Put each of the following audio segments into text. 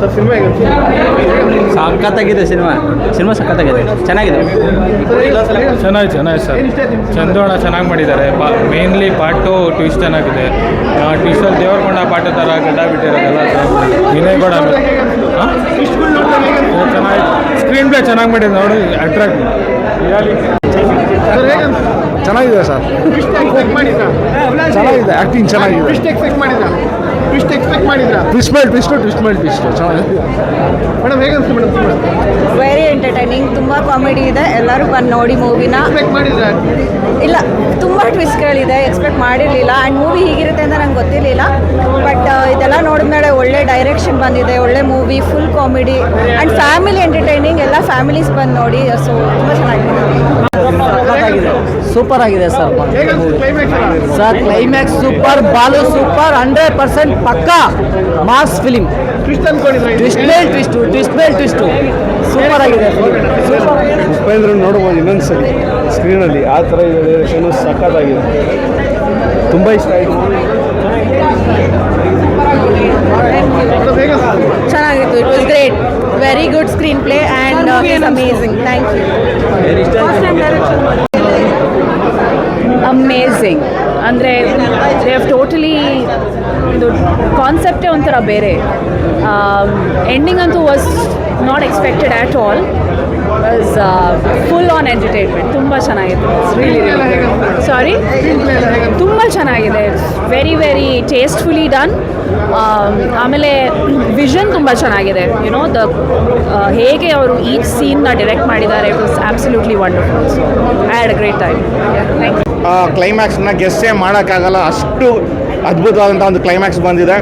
Sir cinema ಸಖತ್ತಾಗಿದೆ cinema ಸಖತ್ತಾಗಿದೆ, ಚೆನ್ನಾಗಿದೆ. ಚೆನ್ನಾಗಿ ಸರ್. ಚಂದೋಣ ಚೆನ್ನಾಗಿ ಮಾಡಿದ್ದಾರೆ. ಮೇನ್ಲಿ ಪಾರ್ಟು ಟ್ವಿಸ್ಟ್ ಚೆನ್ನಾಗಿದೆ. ಟ್ವಿಸ್ಟಲ್ಲಿ ದೇವರಕೊಂಡ ಪಾಠ ಥರ ಗಡ್ಡ ಬಿಟ್ಟಿರೋದೆಲ್ಲ ವಿನಯ್ ಕೂಡ ಚೆನ್ನಾಗಿ ಸ್ಕ್ರೀನ್ ಪ್ಲೇ ಚೆನ್ನಾಗಿ ಮಾಡಿದೆ ನೋಡಿ, ಅಟ್ರಾಕ್ಟ್ ಚೆನ್ನಾಗಿದೆ ಸರ್. ಚೆನ್ನಾಗಿದೆ, ಆ್ಯಕ್ಟಿಂಗ್ ಚೆನ್ನಾಗಿದೆ. ಟ್ವಿಸ್ಟ್ ಚೆನ್ನಾಗಿದೆ ಮೇಡಮ್. ಹೇಗನ್ಸ್ತು ಮೇಡಮ್? ವೆರಿ ಎಂಟರ್ಟೈನಿಂಗ್, ತುಂಬ ಕಾಮಿಡಿ ಇದೆ. ಎಲ್ಲರೂ ಬಂದು ನೋಡಿ ಮೂವಿನ. ಇಲ್ಲ, ತುಂಬ ಟ್ವಿಸ್ಟ್ಗಳಿದೆ, ಎಕ್ಸ್ಪೆಕ್ಟ್ ಮಾಡಿರಲಿಲ್ಲ. ಆ್ಯಂಡ್ ಮೂವಿ ಹೀಗಿರುತ್ತೆ ಅಂತ ನಂಗೆ ಗೊತ್ತಿರಲಿಲ್ಲ. ಬಟ್ ಇದೆಲ್ಲ ನೋಡಿದ್ಮೇಲೆ ಒಳ್ಳೆ ಡೈರೆಕ್ಷನ್ ಬಂದಿದೆ, ಒಳ್ಳೆ movie, full comedy and family entertaining. ಎಲ್ಲ ಫ್ಯಾಮಿಲೀಸ್ ಬಂದು ನೋಡಿ. ಸೊ ತುಂಬ ಚೆನ್ನಾಗಿದೆ. ಸೂಪರ್ ಆಗಿದೆ sir. Sir climax super, Balu super, 100% ಪಕ್ಕಾ ಮಾಸ್ ಫಿಲಿಮ್. ಟ್ವಿಸ್ಟ್ ಸೂಪರ್ ಆಗಿದೆ. ಉಪೇಂದ್ರ ನೋಡ್ಬೋದು ಇನ್ನೊಂದ್ಸಲಿ ಸ್ಕ್ರೀನಲ್ಲಿ. ಆ ಥರ ಡೈರೆಕ್ಷನು ಸಖತ್ತಾಗಿದೆ, ತುಂಬ ಇಷ್ಟ ಆಯಿತು. ಚೆನ್ನಾಗಿತ್ತು. It was great, very good screenplay and it's amazing. Thank you. Amazing ಅಂದರೆ ದೇ ಹ್ಯಾವ್ ಟೋಟಲಿ ಇದು ಕಾನ್ಸೆಪ್ಟೇ ಒಂಥರ ಬೇರೆ. ಎಂಡಿಂಗ್ ಅಂತೂ was not expected at all. Was full on entertainment. ತುಂಬ ಚೆನ್ನಾಗಿತ್ತು. ಸಾರಿ, ತುಂಬ ಚೆನ್ನಾಗಿದೆ. Very very tastefully done. ಆಮೇಲೆ ವಿಷನ್ ತುಂಬ ಚೆನ್ನಾಗಿದೆ. ಯುನೋ ಹೇಗೆ ಅವರು ಈಚ್ ಸೀನ್ನ ಡೈರೆಕ್ಟ್ ಮಾಡಿದ್ದಾರೆ, it was absolutely wonderful. So I had a great time. Thank you. ಕ್ಲೈಮ್ಯಾಕ್ಸ್ನ ಗೆಸ್ಸೇ ಮಾಡೋಕ್ಕಾಗಲ್ಲ, ಅಷ್ಟು ಅದ್ಭುತವಾದಂಥ ಒಂದು ಕ್ಲೈಮ್ಯಾಕ್ಸ್ ಬಂದಿದೆ.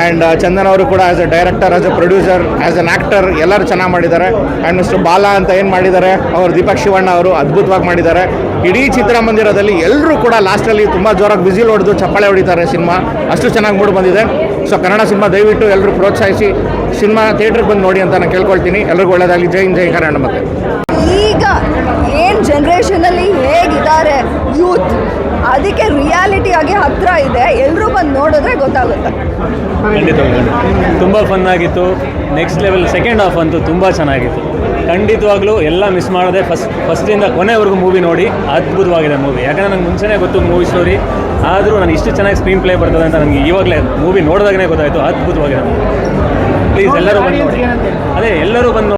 ಆ್ಯಂಡ್ ಚಂದನ್ ಅವರು ಕೂಡ as A director, as A producer, as an actor ಎಲ್ಲರೂ ಚೆನ್ನಾಗಿ ಮಾಡಿದ್ದಾರೆ. ಆ್ಯಂಡ್ ಮಿಸ್ಟರ್ ಬಾಲಾ ಅಂತ ಏನು ಮಾಡಿದ್ದಾರೆ ಅವರು, ದೀಪಕ್ ಶಿವಣ್ಣ ಅವರು ಅದ್ಭುತವಾಗಿ ಮಾಡಿದ್ದಾರೆ. ಇಡೀ ಚಿತ್ರಮಂದಿರದಲ್ಲಿ ಎಲ್ಲರೂ ಕೂಡ ಲಾಸ್ಟಲ್ಲಿ ತುಂಬ ಜೋರಾಗಿ ವಿಸಿಲ್ ಹೊಡೆದು ಚಪ್ಪಾಳೆ ಹೊಡಿತಾರೆ. ಸಿನಿಮಾ ಅಷ್ಟು ಚೆನ್ನಾಗಿ ಮೂಡಿ ಬಂದಿದೆ. ಸೊ ಕನ್ನಡ ಸಿನಿಮಾ ದಯವಿಟ್ಟು ಎಲ್ಲರೂ ಪ್ರೋತ್ಸಾಹಿಸಿ ಸಿನಿಮಾ ಥಿಯೇಟ್ರಿಗೆ ಬಂದು ನೋಡಿ ಅಂತ ನಾನು ಕೇಳ್ಕೊಳ್ತೀನಿ. ಎಲ್ರಿಗೂ ಒಳ್ಳೆಯದಾಗಲಿ. ಜೈ ಹಿಂದ್, ಜೈ ಕನ್ನಡ. ಮತ್ತೆ ಈಗ ಏನು ಜನ್ರೇಷನಲ್ಲಿ ಹೇಗಿದ್ದಾರೆ ಯೂತ್, ಅದಕ್ಕೆ ರಿಯಾಲಿಟಿ ಆಗಿ ಹತ್ರ ಇದೆ. ಎಲ್ಲರೂ ಬಂದು ನೋಡಿದ್ರೆ ಗೊತ್ತಾಗುತ್ತೆ. ತುಂಬ ಫನ್ ಆಗಿತ್ತು. ನೆಕ್ಸ್ಟ್ ಲೆವೆಲ್ ಸೆಕೆಂಡ್ ಹಾಫ್ ಅಂತೂ ತುಂಬ ಚೆನ್ನಾಗಿತ್ತು. ಖಂಡಿತವಾಗ್ಲೂ ಎಲ್ಲ ಮಿಸ್ ಮಾಡದೆ ಫಸ್ಟಿಂದ ಕೊನೆವರೆಗೂ ಮೂವಿ ನೋಡಿ. ಅದ್ಭುತವಾಗಿದೆ ಮೂವಿ. ಯಾಕಂದರೆ ನಂಗೆ ಮುಂಚೆನೇ ಗೊತ್ತು ಮೂವಿ ಸ್ಟೋರಿ, ಆದರೂ ನಾನು ಇಷ್ಟು ಚೆನ್ನಾಗಿ ಸ್ಕ್ರೀನ್ ಪ್ಲೇ ಬರ್ತದೆ ಅಂತ ನನಗೆ ಇವಾಗಲೇ ಮೂವಿ ನೋಡಿದಾಗಲೇ ಗೊತ್ತಾಯಿತು. ಅದ್ಭುತವಾಗಿದೆ. ಪ್ಲೀಸ್ ಎಲ್ಲರೂ ಬಂದು ನೋಡಿ. ಅದೇ ಎಲ್ಲರೂ ಬಂದು